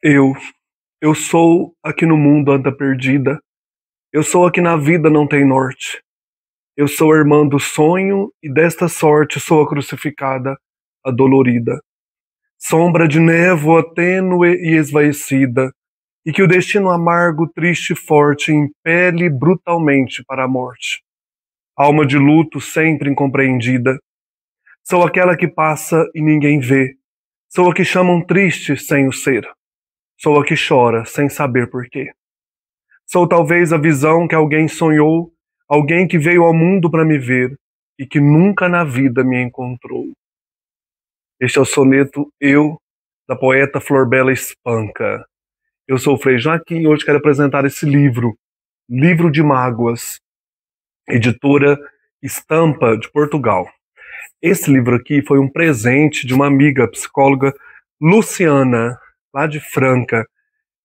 Eu, eu sou a que no mundo anda perdida. Eu sou a que na vida não tem norte. Eu sou a irmã do sonho e desta sorte sou a crucificada, a dolorida. Sombra de névoa tênue e esvaecida, e que o destino amargo, triste e forte impele brutalmente para a morte. Alma de luto sempre incompreendida. Sou aquela que passa e ninguém vê. Sou a que chamam triste sem o ser. Sou a que chora sem saber porquê. Sou talvez a visão que alguém sonhou, alguém que veio ao mundo para me ver e que nunca na vida me encontrou. Este é o soneto Eu, da poeta Florbela Espanca. Eu sou o Frei Joaquim e hoje quero apresentar esse livro, Livro de Mágoas, editora Estampa de Portugal. Esse livro aqui foi um presente de uma amiga psicóloga, Luciana, lá de Franca.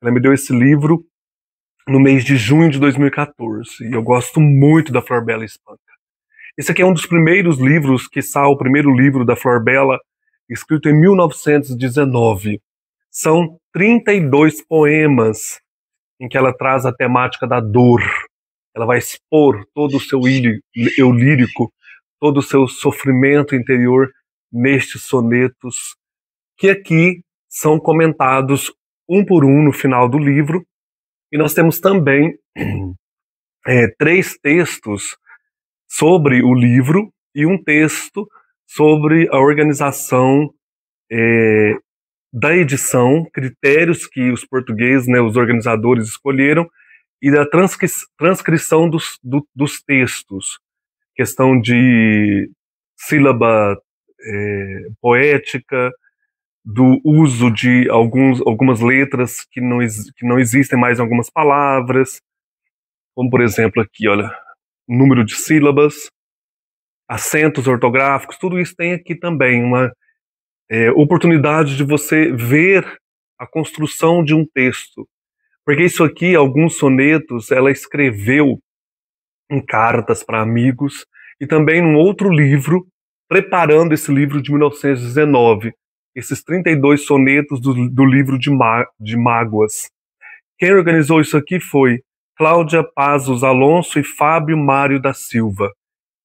Ela me deu esse livro no mês de junho de 2014, e eu gosto muito da Florbela Espanca. Esse aqui é um dos primeiros livros, quiçá o primeiro livro da Florbela, escrito em 1919. São 32 poemas em que ela traz a temática da dor. Ela vai expor todo o seu eu lírico, todo o seu sofrimento interior nestes sonetos, que aqui são comentados um por um no final do livro. E nós temos também 3 textos sobre o livro e um texto sobre a organização da edição, critérios que os portugueses, né, os organizadores escolheram, e da transcrição dos textos. Questão de sílaba poética, do uso de algumas letras que não existem mais em algumas palavras, como por exemplo aqui, olha, número de sílabas, acentos ortográficos, tudo isso tem aqui também uma oportunidade de você ver a construção de um texto. Porque isso aqui, alguns sonetos, ela escreveu em cartas para amigos e também num outro livro, preparando esse livro de 1919, esses 32 sonetos do livro de Mágoas. Quem organizou isso aqui foi Cláudia Pazos Alonso e Fábio Mário da Silva.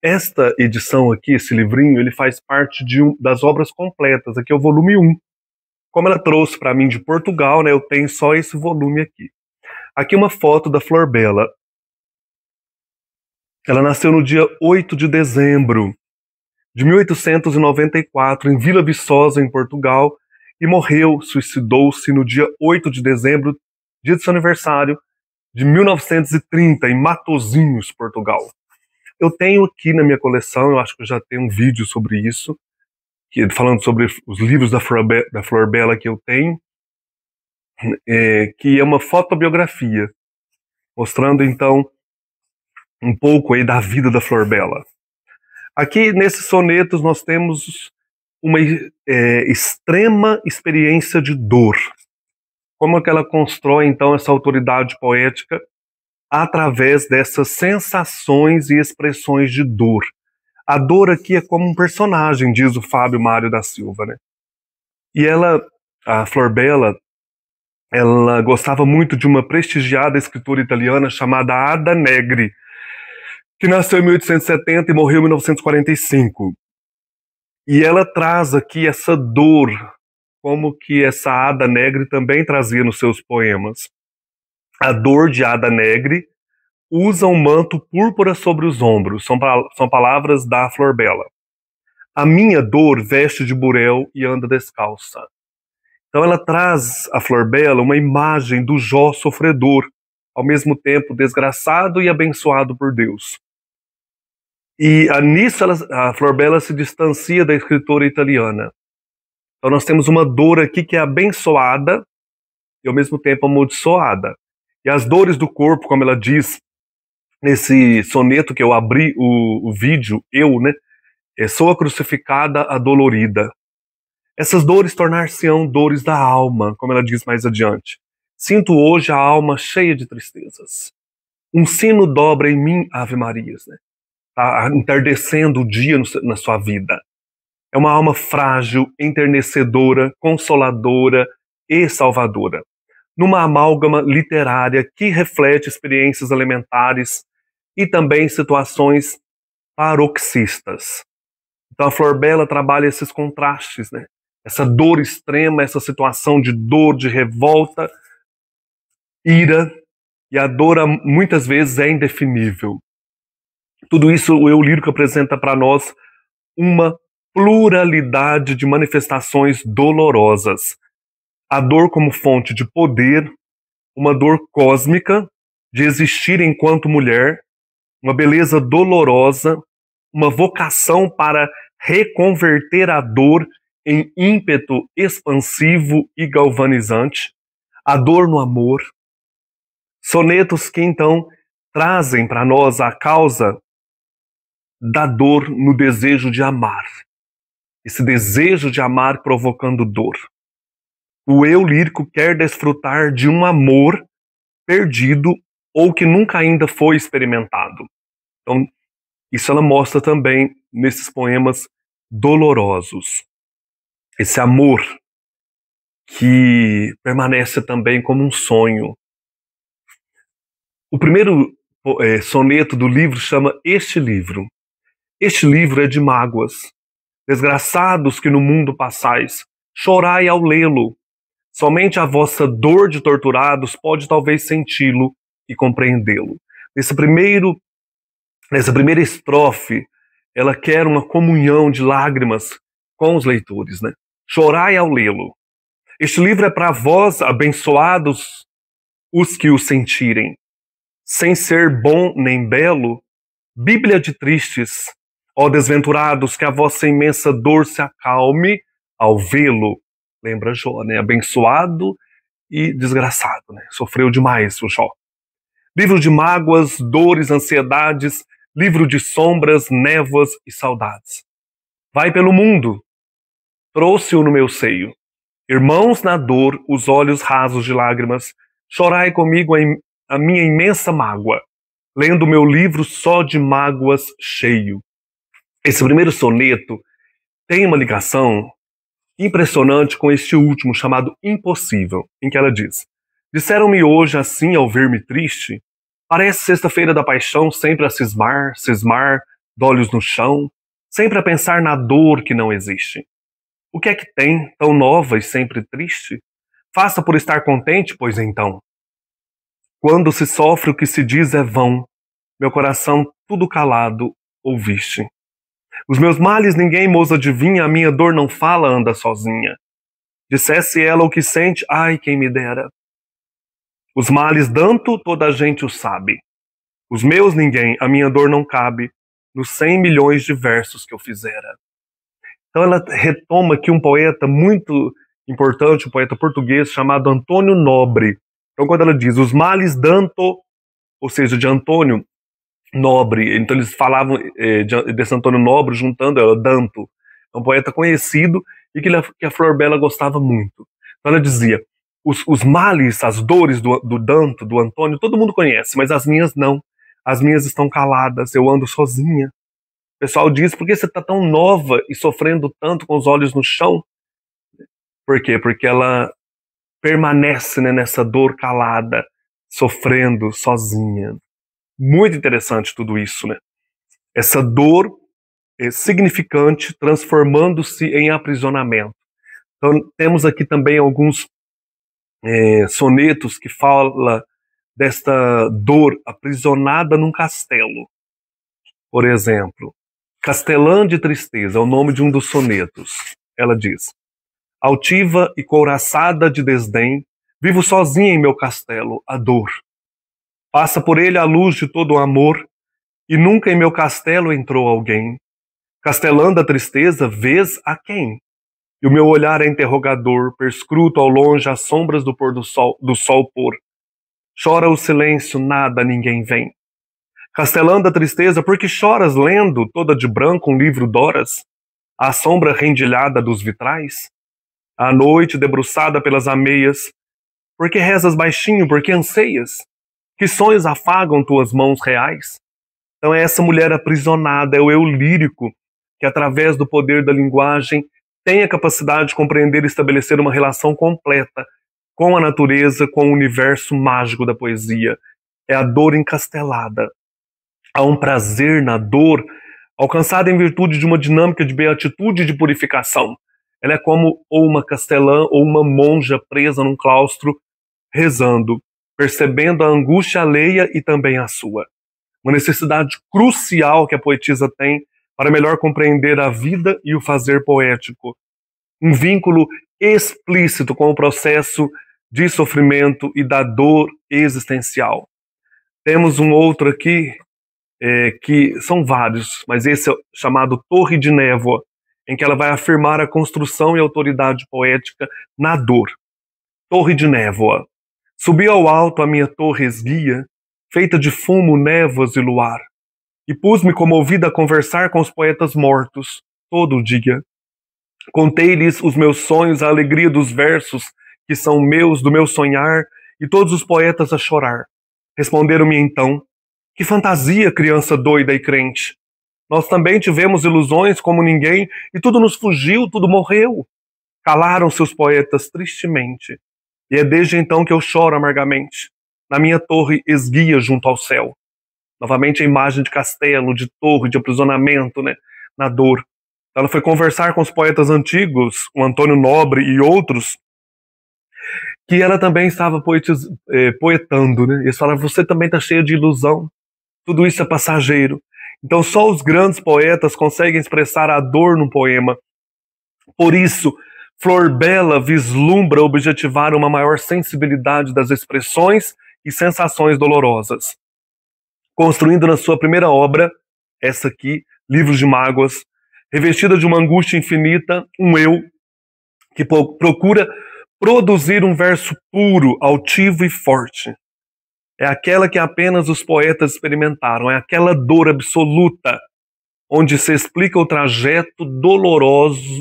Esta edição aqui, esse livrinho, ele faz parte das obras completas. Aqui é o volume 1. Como ela trouxe para mim de Portugal, né, eu tenho só esse volume aqui. Aqui uma foto da Florbela. Ela nasceu no dia 8 de dezembro de 1894, em Vila Viçosa, em Portugal, e morreu, suicidou-se no dia 8 de dezembro, dia de seu aniversário, de 1930, em Matosinhos, Portugal. Eu tenho aqui na minha coleção, eu acho que eu já tenho um vídeo sobre isso, falando sobre os livros da Florbela que eu tenho, que é uma fotobiografia, mostrando então um pouco aí da vida da Florbela. Aqui nesses sonetos nós temos uma extrema experiência de dor. Como é que ela constrói então essa autoridade poética através dessas sensações e expressões de dor. A dor aqui é como um personagem, diz o Fábio Mário da Silva, né? E a Florbela, ela gostava muito de uma prestigiada escritora italiana chamada Ada Negri, que nasceu em 1870 e morreu em 1945. E ela traz aqui essa dor, como que essa Ada Negri também trazia nos seus poemas. A dor de Ada Negri usa um manto púrpura sobre os ombros. São palavras da Florbela. A minha dor veste de burel e anda descalça. Então ela traz a Florbela uma imagem do Jó sofredor, ao mesmo tempo desgraçado e abençoado por Deus. E nisso a Florbela se distancia da escritora italiana. Então nós temos uma dor aqui que é abençoada e ao mesmo tempo amaldiçoada. E as dores do corpo, como ela diz nesse soneto que eu abri o vídeo, sou a crucificada, a dolorida. Essas dores tornar-se-ão dores da alma, como ela diz mais adiante. Sinto hoje a alma cheia de tristezas. Um sino dobra em mim, Ave Marias, né? Tá entardecendo o dia na sua vida. É uma alma frágil, enternecedora, consoladora e salvadora. numa amálgama literária que reflete experiências elementares e também situações paroxistas. Então a Flor Bela trabalha esses contrastes, né? Essa dor extrema, essa situação de dor, de revolta, ira, e a dor muitas vezes é indefinível. Tudo isso o eu lírico apresenta para nós uma pluralidade de manifestações dolorosas. A dor como fonte de poder, uma dor cósmica de existir enquanto mulher, uma beleza dolorosa, uma vocação para reconverter a dor em ímpeto expansivo e galvanizante, a dor no amor. Sonetos que então trazem para nós a causa da dor no desejo de amar. Esse desejo de amar provocando dor. O eu lírico quer desfrutar de um amor perdido ou que nunca ainda foi experimentado. Então, isso ela mostra também nesses poemas dolorosos. Esse amor que permanece também como um sonho. O primeiro soneto do livro chama Este Livro. Este livro é de mágoas. Desgraçados que no mundo passais, chorai ao lê-lo. Somente a vossa dor de torturados pode talvez senti-lo e compreendê-lo. Nessa primeira estrofe, ela quer uma comunhão de lágrimas com os leitores, né? Chorai ao lê-lo. Este livro é para vós, abençoados, os que o sentirem. Sem ser bom nem belo, Bíblia de tristes, ó desventurados, que a vossa imensa dor se acalme ao vê-lo. Lembra Jó, né? Abençoado e desgraçado, né? Sofreu demais o Jó. Livro de mágoas, dores, ansiedades, livro de sombras, névoas e saudades. Vai pelo mundo, trouxe-o no meu seio. Irmãos na dor, os olhos rasos de lágrimas, chorai comigo a minha imensa mágoa, lendo o meu livro só de mágoas cheio. Esse primeiro soneto tem uma ligação impressionante com este último, chamado Impossível, em que ela diz: disseram-me hoje assim ao ver-me triste, parece sexta-feira da paixão, sempre a cismar, dolhos no chão, sempre a pensar na dor que não existe. O que é que tem, tão nova e sempre triste? Faça por estar contente, pois então. Quando se sofre o que se diz é vão, meu coração tudo calado ouviste. Os meus males ninguém mos adivinha, a minha dor não fala, anda sozinha. Dissesse ela o que sente, ai, quem me dera. Os males danto, toda a gente o sabe. Os meus ninguém, a minha dor não cabe, nos 100 milhões de versos que eu fizera. Então ela retoma aqui um poeta muito importante, um poeta português chamado Antônio Nobre. Então quando ela diz, os males danto, ou seja, de Antônio Nobre, então eles falavam desse Antônio Nobre juntando ela, Danto, é um poeta conhecido e que a Flor Bela gostava muito. Então ela dizia, os males, as dores do Danto, do Antônio, todo mundo conhece, mas as minhas não. As minhas estão caladas, eu ando sozinha. O pessoal diz, por que você está tão nova e sofrendo tanto com os olhos no chão? Por quê? Porque ela permanece, né, nessa dor calada, sofrendo sozinha. Muito interessante tudo isso, né? Essa dor significante transformando-se em aprisionamento. Então, temos aqui também alguns sonetos que falam desta dor aprisionada num castelo. Por exemplo, Castelã de Tristeza é o nome de um dos sonetos. Ela diz, altiva e couraçada de desdém, vivo sozinha em meu castelo, a dor. Passa por ele a luz de todo o amor, e nunca em meu castelo entrou alguém. Castelã da tristeza, vês a quem? E o meu olhar é interrogador, perscruto ao longe as sombras do pôr do sol pôr. Chora o silêncio, nada, ninguém vem. Castelã da tristeza, por que choras lendo, toda de branco, um livro d'horas? A sombra rendilhada dos vitrais? À noite, debruçada pelas ameias, por que rezas baixinho, por que anseias? Que sonhos afagam tuas mãos reais? Então é essa mulher aprisionada, é o eu lírico, que através do poder da linguagem tem a capacidade de compreender e estabelecer uma relação completa com a natureza, com o universo mágico da poesia. É a dor encastelada. Há um prazer na dor alcançada em virtude de uma dinâmica de beatitude e de purificação. Ela é como ou uma castelã ou uma monja presa num claustro, rezando, percebendo a angústia alheia e também a sua. Uma necessidade crucial que a poetisa tem para melhor compreender a vida e o fazer poético. Um vínculo explícito com o processo de sofrimento e da dor existencial. Temos um outro aqui, que são vários, mas esse é chamado Torre de Névoa, em que ela vai afirmar a construção e autoridade poética na dor. Torre de Névoa. Subi ao alto a minha torre esguia, feita de fumo, névoas e luar, e pus-me comovida a conversar com os poetas mortos, todo o dia. Contei-lhes os meus sonhos, a alegria dos versos, que são meus, do meu sonhar, e todos os poetas a chorar. Responderam-me então: que fantasia, criança doida e crente! Nós também tivemos ilusões como ninguém, e tudo nos fugiu, tudo morreu. Calaram-se os poetas tristemente, e é desde então que eu choro amargamente, na minha torre esguia junto ao céu. Novamente a imagem de castelo, de torre, de aprisionamento, né, na dor. Ela foi conversar com os poetas antigos, o Antônio Nobre e outros, que ela também estava poetando, né? Eles falaram: você também está cheia de ilusão, tudo isso é passageiro. Então só os grandes poetas conseguem expressar a dor num poema. Por isso, Flor Bela vislumbra objetivar uma maior sensibilidade das expressões e sensações dolorosas, construindo na sua primeira obra, essa aqui, Livros de Mágoas, revestida de uma angústia infinita, um eu que procura produzir um verso puro, altivo e forte. É aquela que apenas os poetas experimentaram, é aquela dor absoluta, onde se explica o trajeto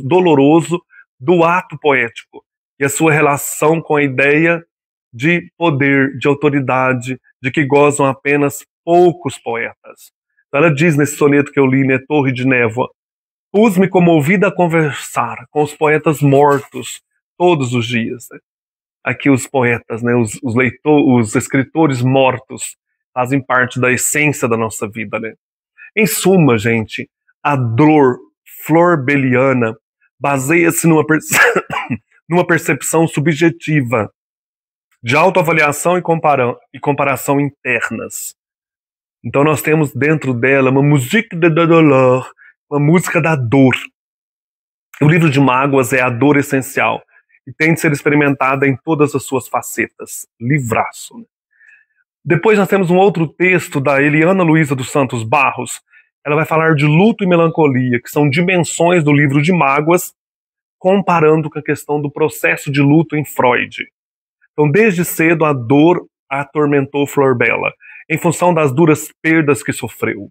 doloroso do ato poético e a sua relação com a ideia de poder, de autoridade, de que gozam apenas poucos poetas. Então ela diz nesse soneto que eu li, né, Torre de Névoa: pus-me comovida a conversar com os poetas mortos todos os dias. Né? Aqui os poetas, né, os escritores mortos fazem parte da essência da nossa vida. Né? Em suma, gente, a dor florbeliana baseia-se numa percepção subjetiva de autoavaliação e comparação internas. Então nós temos dentro dela uma musique de dolor, uma música da dor. O livro de Mágoas é a dor essencial e tem de ser experimentada em todas as suas facetas. Livraço. Né? Depois nós temos um outro texto da Eliana Luísa dos Santos Barros. Ela vai falar de luto e melancolia, que são dimensões do livro de Mágoas, comparando com a questão do processo de luto em Freud. Então, desde cedo, a dor a atormentou Flor Bela, em função das duras perdas que sofreu,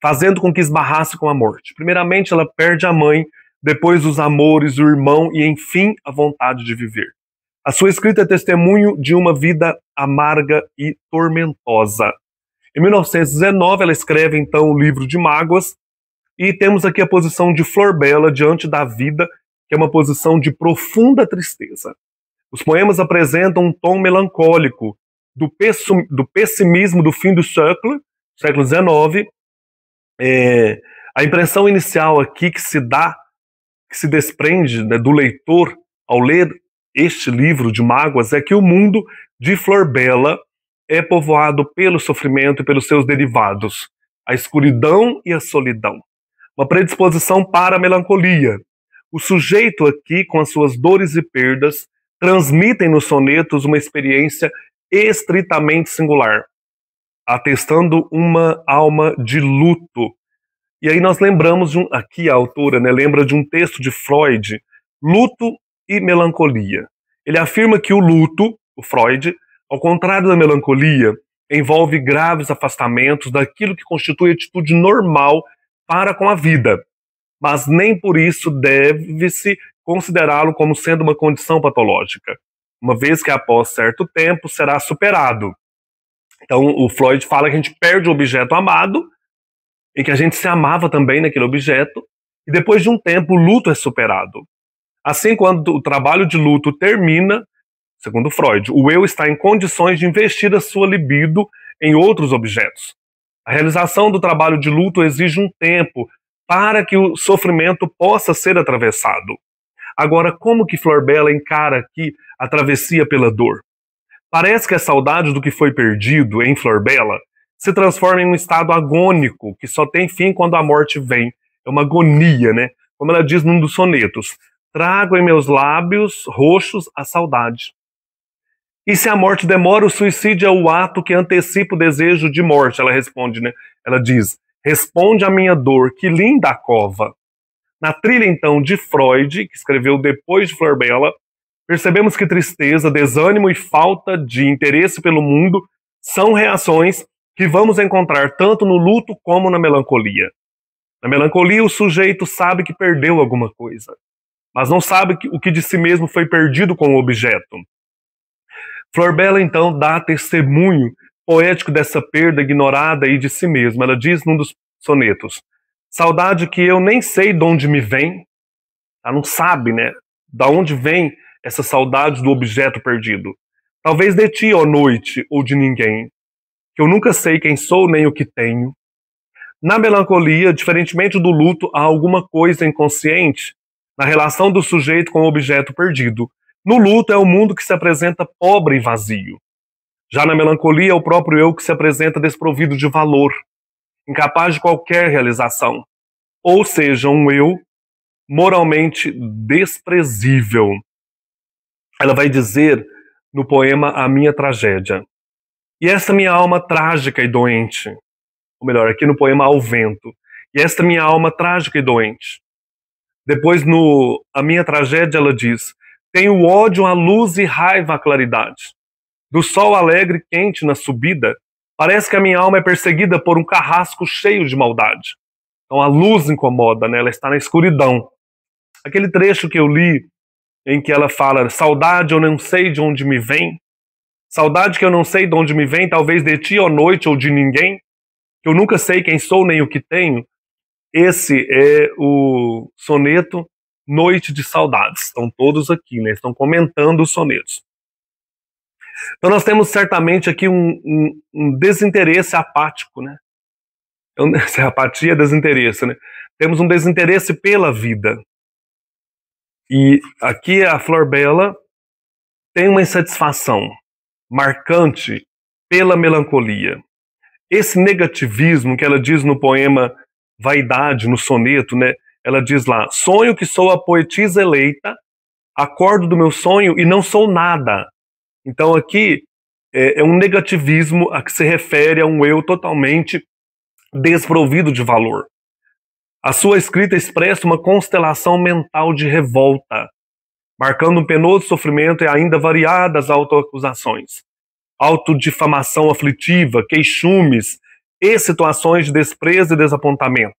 fazendo com que esbarrasse com a morte. Primeiramente, ela perde a mãe, depois os amores, o irmão e, enfim, a vontade de viver. A sua escrita é testemunho de uma vida amarga e tormentosa. Em 1919, ela escreve, então, o Livro de Mágoas, e temos aqui a posição de Flor Bela diante da vida, que é uma posição de profunda tristeza. Os poemas apresentam um tom melancólico do pessimismo do fim do século XIX. A impressão inicial aqui que se desprende, né, do leitor ao ler este livro de Mágoas é que o mundo de Flor Bela é povoado pelo sofrimento e pelos seus derivados, a escuridão e a solidão. Uma predisposição para a melancolia. O sujeito aqui, com as suas dores e perdas, transmitem nos sonetos uma experiência estritamente singular, atestando uma alma de luto. E aí nós lembramos aqui a autora, né, lembra de um texto de Freud, Luto e Melancolia. Ele afirma que o luto, o Freud, ao contrário da melancolia, envolve graves afastamentos daquilo que constitui atitude normal para com a vida, mas nem por isso deve-se considerá-lo como sendo uma condição patológica, uma vez que após certo tempo será superado. Então o Freud fala que a gente perde o objeto amado, em que a gente se amava também naquele objeto, e depois de um tempo o luto é superado. Assim, quando o trabalho de luto termina, segundo Freud, o eu está em condições de investir a sua libido em outros objetos. A realização do trabalho de luto exige um tempo para que o sofrimento possa ser atravessado. Agora, como que Flor Bela encara aqui a travessia pela dor? Parece que a saudade do que foi perdido em Flor Bela se transforma em um estado agônico, que só tem fim quando a morte vem. É uma agonia, né? Como ela diz num dos sonetos, trago em meus lábios roxos a saudade. E se a morte demora, o suicídio é o ato que antecipa o desejo de morte, ela responde, né? Ela diz, responde à minha dor, que linda a cova. Na trilha, então, de Freud, que escreveu depois de Flor Bela, percebemos que tristeza, desânimo e falta de interesse pelo mundo são reações que vamos encontrar tanto no luto como na melancolia. Na melancolia, o sujeito sabe que perdeu alguma coisa, mas não sabe o que de si mesmo foi perdido com o objeto. Flor Bela, então, dá testemunho poético dessa perda ignorada e de si mesma. Ela diz num dos sonetos, saudade que eu nem sei de onde me vem, ela não sabe, né, da onde vem essa saudade do objeto perdido. Talvez de ti, ó noite, ou de ninguém, que eu nunca sei quem sou nem o que tenho. Na melancolia, diferentemente do luto, há alguma coisa inconsciente na relação do sujeito com o objeto perdido. No luto é o mundo que se apresenta pobre e vazio. Já na melancolia é o próprio eu que se apresenta desprovido de valor, incapaz de qualquer realização. Ou seja, um eu moralmente desprezível. Ela vai dizer no poema A Minha Tragédia. E essa minha alma trágica e doente, ou melhor, aqui no poema Ao Vento, e esta minha alma trágica e doente. Depois no A Minha Tragédia ela diz, tenho ódio à luz e raiva à claridade. Do sol alegre quente na subida, parece que a minha alma é perseguida por um carrasco cheio de maldade. Então a luz incomoda, né? Ela está na escuridão. Aquele trecho que eu li, em que ela fala, saudade eu não sei de onde me vem, saudade que eu não sei de onde me vem, talvez de ti, ó noite, ou de ninguém, que eu nunca sei quem sou nem o que tenho. Esse é o soneto Noite de Saudades. Estão todos aqui, né? Estão comentando os sonetos. Então nós temos certamente aqui um desinteresse apático, né? Essa apatia é desinteresse, né? Temos um desinteresse pela vida. E aqui a Flor Bela tem uma insatisfação marcante pela melancolia. Esse negativismo que ela diz no poema Vaidade, no soneto, né? Ela diz lá, sonho que sou a poetisa eleita, acordo do meu sonho e não sou nada. Então aqui é um negativismo a que se refere a um eu totalmente desprovido de valor. A sua escrita expressa uma constelação mental de revolta, marcando um penoso sofrimento e ainda variadas autoacusações, autodifamação aflitiva, queixumes e situações de desprezo e desapontamento.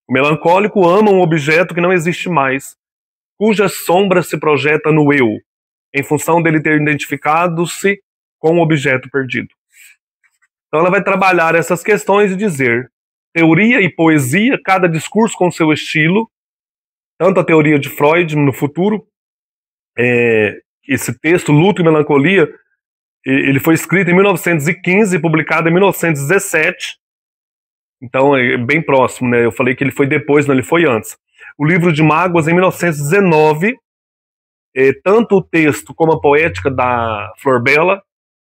O melancólico ama um objeto que não existe mais, cuja sombra se projeta no eu, em função dele ter identificado-se com o objeto perdido. Então ela vai trabalhar essas questões e dizer, teoria e poesia, cada discurso com seu estilo, tanto a teoria de Freud no futuro, esse texto, Luto e Melancolia, ele foi escrito em 1915 e publicado em 1917, então é bem próximo, né? Eu falei que ele foi depois, não, ele foi antes. O Livro de Mágoas, em 1919, tanto o texto como a poética da Flor Bela,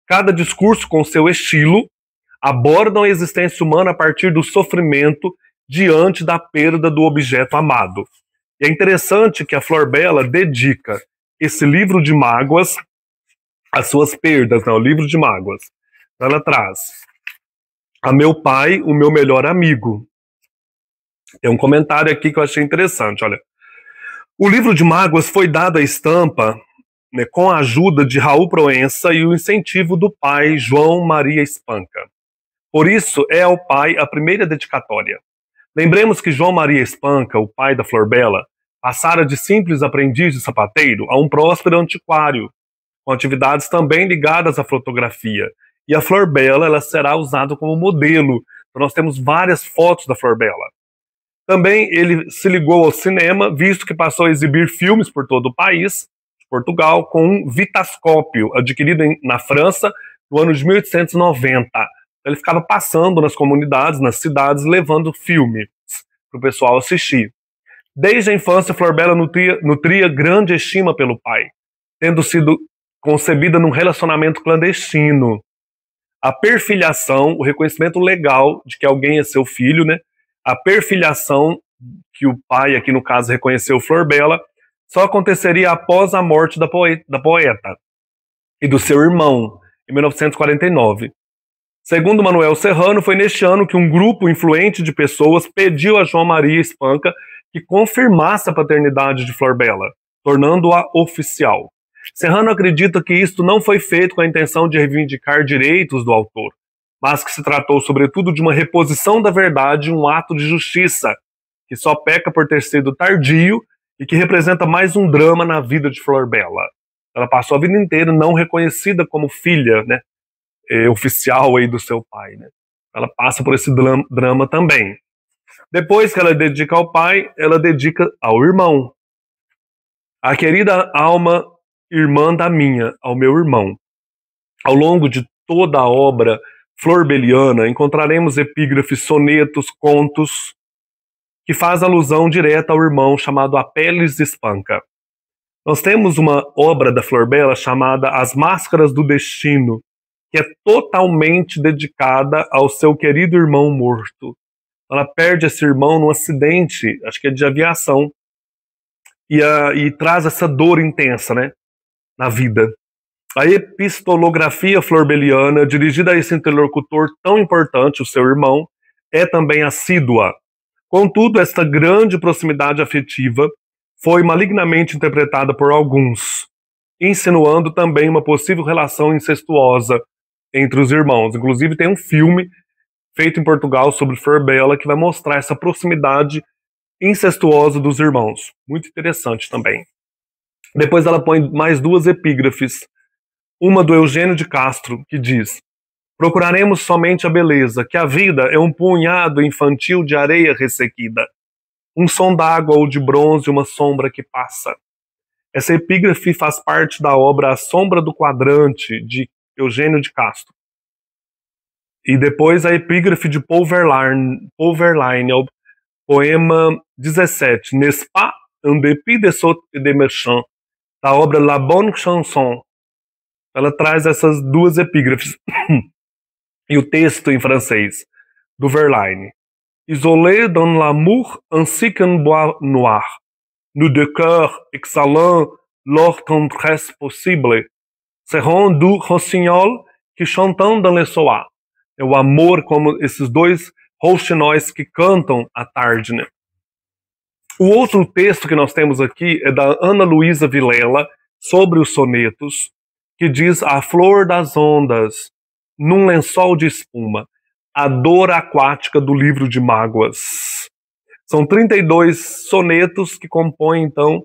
cada discurso com seu estilo, abordam a existência humana a partir do sofrimento diante da perda do objeto amado. E é interessante que a Flor Bela dedica esse livro de mágoas às suas perdas, né? O livro de mágoas. Ela traz a meu pai, o meu melhor amigo. Tem um comentário aqui que eu achei interessante, olha. O livro de mágoas foi dado à estampa, né, com a ajuda de Raul Proença e o incentivo do pai João Maria Espanca. Por isso, é ao pai a primeira dedicatória. Lembremos que João Maria Espanca, o pai da Flor Bela, passara de simples aprendiz de sapateiro a um próspero antiquário, com atividades também ligadas à fotografia. E a Flor Bela ela será usada como modelo. Então, nós temos várias fotos da Flor Bela. Também ele se ligou ao cinema, visto que passou a exibir filmes por todo o país, Portugal, com um vitascópio adquirido na França no ano de 1890. Ele ficava passando nas comunidades, nas cidades, levando filmes para o pessoal assistir. Desde a infância, Florbela nutria grande estima pelo pai, tendo sido concebida num relacionamento clandestino. A perfilhação, o reconhecimento legal de que alguém é seu filho, né? A perfilhação que o pai, aqui no caso, reconheceu Florbela, só aconteceria após a morte da poeta e do seu irmão, em 1949. Segundo Manuel Serrano, foi neste ano que um grupo influente de pessoas pediu a João Maria Espanca que confirmasse a paternidade de Florbela, tornando-a oficial. Serrano acredita que isto não foi feito com a intenção de reivindicar direitos do autor, mas que se tratou, sobretudo, de uma reposição da verdade, um ato de justiça, que só peca por ter sido tardio e que representa mais um drama na vida de Florbela. Ela passou a vida inteira não reconhecida como filha, né, oficial aí do seu pai, né? Ela passa por esse drama também. Depois que ela dedica ao pai, ela dedica ao irmão. A querida alma irmã da minha, ao meu irmão. Ao longo de toda a obra florbeliana, encontraremos epígrafes, sonetos, contos, que faz alusão direta ao irmão chamado Apelles Espanca. Nós temos uma obra da Florbela chamada As Máscaras do Destino, que é totalmente dedicada ao seu querido irmão morto. Ela perde esse irmão num acidente, acho que é de aviação, e traz essa dor intensa, né, na vida. A epistolografia florbeliana, dirigida a esse interlocutor tão importante, o seu irmão, é também assídua. Contudo, esta grande proximidade afetiva foi malignamente interpretada por alguns, insinuando também uma possível relação incestuosa entre os irmãos. Inclusive tem um filme feito em Portugal sobre Florbela que vai mostrar essa proximidade incestuosa dos irmãos. Muito interessante também. Depois ela põe mais duas epígrafes. Uma do Eugênio de Castro, que diz: procuraremos somente a beleza, que a vida é um punhado infantil de areia ressequida, um som d'água ou de bronze, uma sombra que passa. Essa epígrafe faz parte da obra A Sombra do Quadrante, de Eugênio de Castro. E depois a epígrafe de Paul Verlaine, ao poema 17, N'est-ce pas un dépit de sot et de méchant, da obra La Bonne Chanson. Ela traz essas duas epígrafes. E o texto em francês, do Verlaine. Isolé dans l'amour ainsi qu'un bois noir, nous deux cœurs exhalant leur tendresse possible, seront du rossignol que chantam dans le soir. É o amor como esses dois rouxinóis que cantam à tarde, né? O outro texto que nós temos aqui é da Ana Luísa Vilela, sobre os sonetos, que diz: a flor das ondas, num lençol de espuma, a dor aquática do livro de mágoas. São 32 sonetos que compõem, então,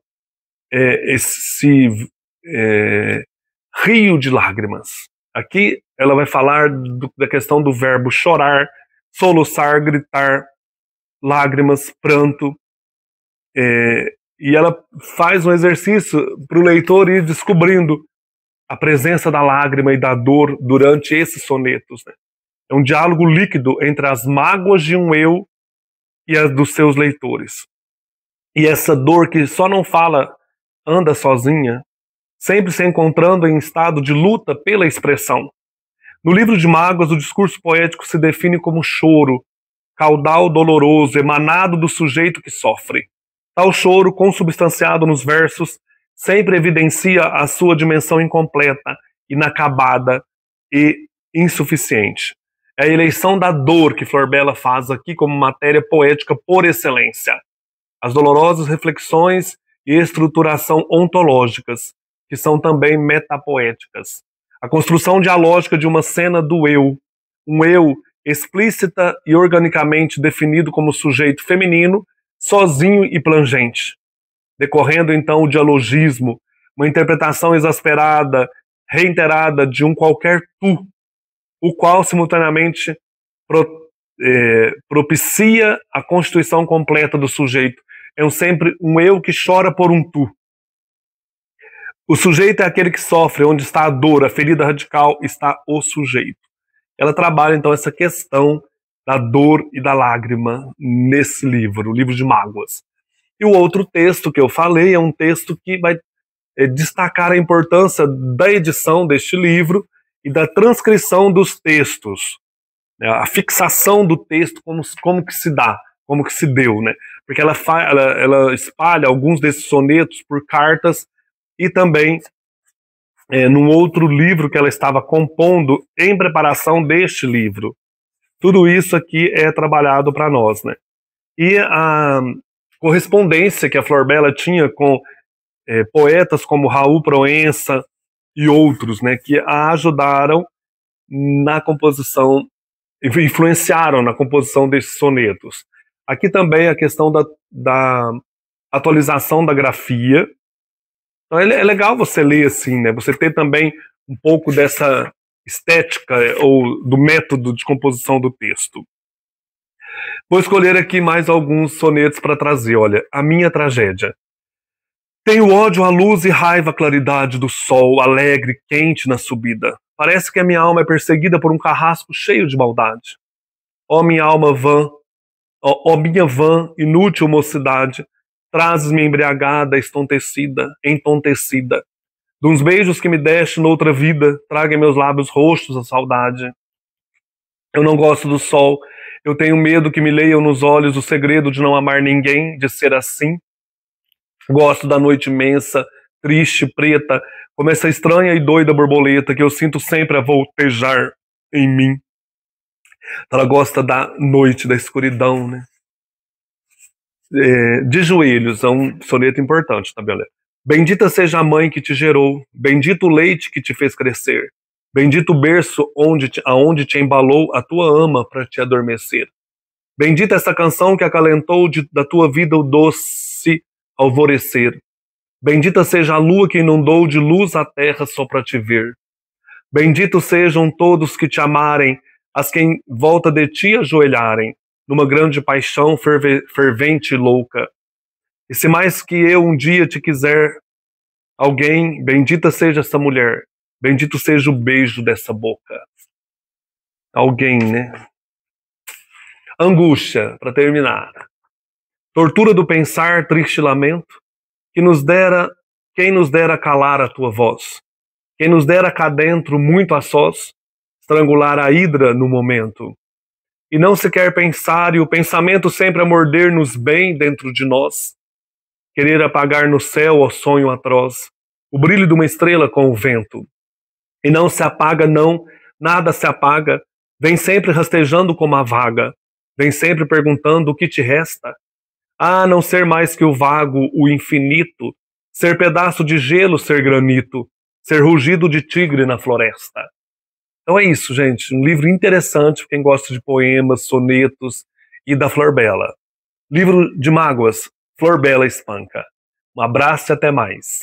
esse rio de lágrimas. Aqui ela vai falar da questão do verbo chorar, soluçar, gritar, lágrimas, pranto. E ela faz um exercício para o leitor ir descobrindo a presença da lágrima e da dor durante esses sonetos, né? É um diálogo líquido entre as mágoas de um eu e as dos seus leitores. E essa dor que só não fala, anda sozinha, sempre se encontrando em estado de luta pela expressão. No livro de Mágoas, o discurso poético se define como choro, caudal doloroso, emanado do sujeito que sofre. Tal choro, consubstanciado nos versos, sempre evidencia a sua dimensão incompleta, inacabada e insuficiente. É a eleição da dor que Florbela faz aqui como matéria poética por excelência. As dolorosas reflexões e estruturação ontológicas, que são também metapoéticas. A construção dialógica de uma cena do eu, um eu explícita e organicamente definido como sujeito feminino, sozinho e plangente. Decorrendo então o dialogismo, uma interpretação exasperada, reiterada de um qualquer tu, o qual simultaneamente propicia a constituição completa do sujeito. É sempre um eu que chora por um tu. O sujeito é aquele que sofre, onde está a dor, a ferida radical está o sujeito. Ela trabalha, então, essa questão da dor e da lágrima nesse livro, o livro de mágoas. E o outro texto que eu falei é um texto que vai destacar a importância da edição deste livro e da transcrição dos textos, né? A fixação do texto, como que se dá, como que se deu, né? Porque ela espalha alguns desses sonetos por cartas e também num outro livro que ela estava compondo em preparação deste livro. Tudo isso aqui é trabalhado para nós, né? E a correspondência que a Flor Bela tinha com poetas como Raul Proença e outros, né, que a ajudaram na composição, influenciaram na composição desses sonetos. Aqui também a questão da atualização da grafia. Então é legal você ler assim, né? Você ter também um pouco dessa estética ou do método de composição do texto. Vou escolher aqui mais alguns sonetos para trazer. Olha, A Minha Tragédia. Tenho ódio à luz e raiva à claridade do sol, alegre, quente na subida. Parece que a minha alma é perseguida por um carrasco cheio de maldade. Ó minha alma vã, ó minha vã, inútil mocidade, trazes-me embriagada, entontecida. De uns beijos que me deste noutra vida, traga em meus lábios roxos a saudade. Eu não gosto do sol, eu tenho medo que me leiam nos olhos o segredo de não amar ninguém, de ser assim. Gosto da noite imensa, triste, preta, como essa estranha e doida borboleta que eu sinto sempre a voltejar em mim. Ela gosta da noite, da escuridão, né? De joelhos, é um soneto importante, tá, Bela? Bendita seja a mãe que te gerou, bendito o leite que te fez crescer, bendito o berço aonde te embalou a tua ama para te adormecer. Bendita essa canção que acalentou da tua vida o doce alvorecer. Bendita seja a lua que inundou de luz a terra só para te ver. Benditos sejam todos que te amarem, as que em volta de ti ajoelharem, numa grande paixão fervente e louca. E se mais que eu um dia te quiser alguém, bendita seja essa mulher, bendito seja o beijo dessa boca. Alguém, né? Angústia, para terminar. Tortura do pensar, triste lamento, quem nos dera calar a tua voz, quem nos dera cá dentro, muito a sós, estrangular a hidra no momento. E não se quer pensar, e o pensamento sempre a morder-nos bem dentro de nós, querer apagar no céu, ó sonho atroz, o brilho de uma estrela com o vento. E não se apaga, não, nada se apaga, vem sempre rastejando como a vaga, vem sempre perguntando o que te resta. Ah, não ser mais que o vago, o infinito, ser pedaço de gelo, ser granito, ser rugido de tigre na floresta. Então é isso, gente. Um livro interessante para quem gosta de poemas, sonetos e da Flor Bela. Livro de mágoas, Flor Bela Espanca. Um abraço e até mais.